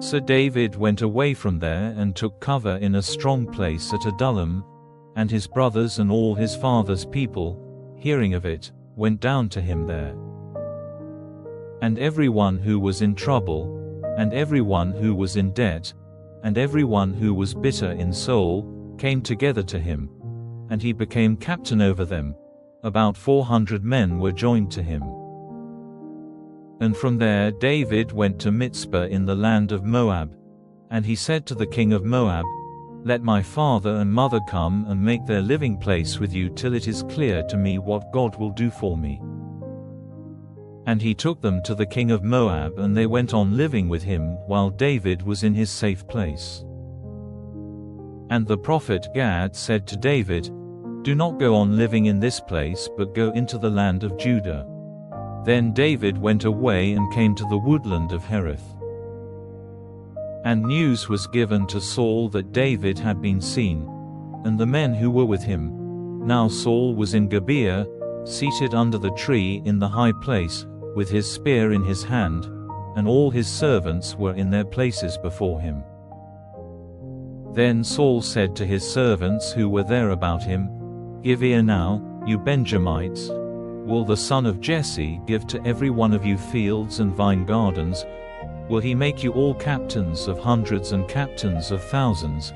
So David went away from there and took cover in a strong place at Adullam, and his brothers and all his father's people, hearing of it, went down to him there. And everyone who was in trouble, and everyone who was in debt, and everyone who was bitter in soul, came together to him, and he became captain over them. About 400 men were joined to him. And from there David went to Mizpah in the land of Moab. And he said to the king of Moab, "Let my father and mother come and make their living place with you till it is clear to me what God will do for me." And he took them to the king of Moab, and they went on living with him while David was in his safe place. And the prophet Gad said to David, "Do not go on living in this place, but go into the land of Judah." Then David went away and came to the woodland of Hereth. And news was given to Saul that David had been seen, and the men who were with him. Now Saul was in Gibeah, seated under the tree in the high place, with his spear in his hand, and all his servants were in their places before him. Then Saul said to his servants who were there about him, "Give ear now, you Benjamites. Will the son of Jesse give to every one of you fields and vine gardens? Will he make you all captains of hundreds and captains of thousands?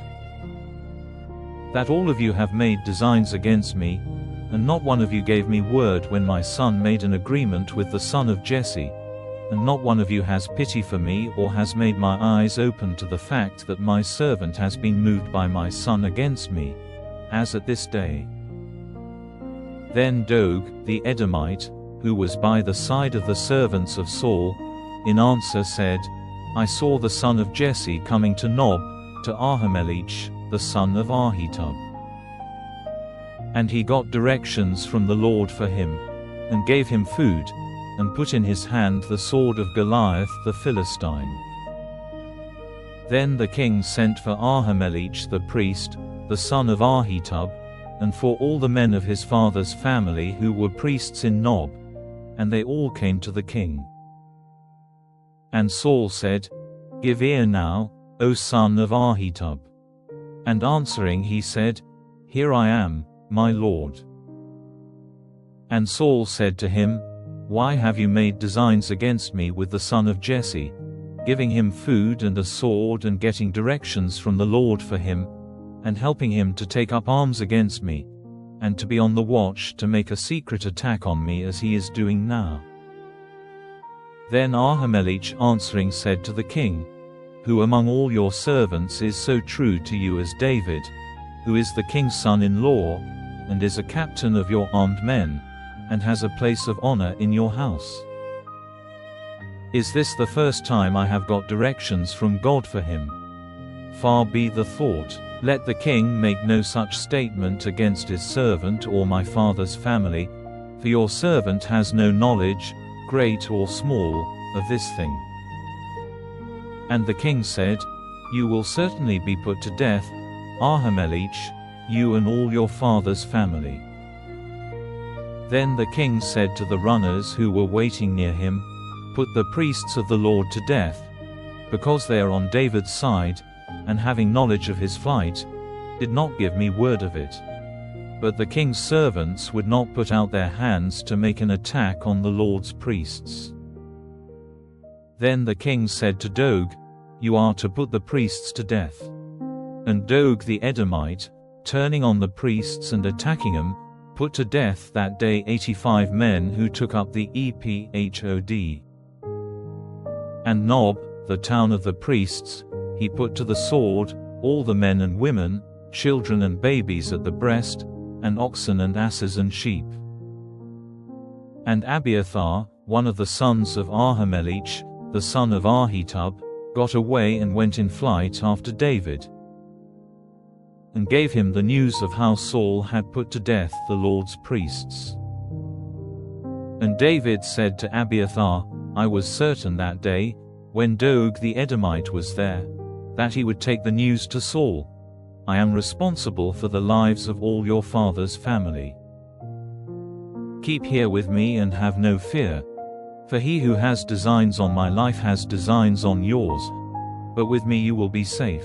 That all of you have made designs against me, and not one of you gave me word when my son made an agreement with the son of Jesse, and not one of you has pity for me or has made my eyes open to the fact that my servant has been moved by my son against me, as at this day." Then Doeg, the Edomite, who was by the side of the servants of Saul, in answer said, "I saw the son of Jesse coming to Nob, to Ahimelech, the son of Ahitub. And he got directions from the Lord for him, and gave him food, and put in his hand the sword of Goliath the Philistine." Then the king sent for Ahimelech the priest, the son of Ahitub, and for all the men of his father's family who were priests in Nob, and they all came to the king. And Saul said, "Give ear now, O son of Ahitub." And answering he said, "Here I am, my lord." And Saul said to him, "Why have you made designs against me with the son of Jesse, giving him food and a sword and getting directions from the Lord for him, and helping him to take up arms against me, and to be on the watch to make a secret attack on me as he is doing now?" Then Ahimelech answering said to the king, "Who among all your servants is so true to you as David, who is the king's son-in-law, and is a captain of your armed men, and has a place of honor in your house? Is this the first time I have got directions from God for him? Far be the thought. Let the king make no such statement against his servant or my father's family, for your servant has no knowledge, great or small, of this thing." And the king said, "You will certainly be put to death, Ahimelech, you and all your father's family." Then the king said to the runners who were waiting near him, "Put the priests of the Lord to death, because they are on David's side, and having knowledge of his flight, did not give me word of it." But the king's servants would not put out their hands to make an attack on the Lord's priests. Then the king said to Doeg, "You are to put the priests to death." And Doeg the Edomite, turning on the priests and attacking them, put to death that day 85 men who took up the ephod. And Nob, the town of the priests, he put to the sword, all the men and women, children and babies at the breast, and oxen and asses and sheep. And Abiathar, one of the sons of Ahimelech, the son of Ahitub, got away and went in flight after David, and gave him the news of how Saul had put to death the Lord's priests. And David said to Abiathar, "I was certain that day, when Doeg the Edomite was there, that he would take the news to Saul. I am responsible for the lives of all your father's family. Keep here with me and have no fear, for he who has designs on my life has designs on yours." but with me you will be safe.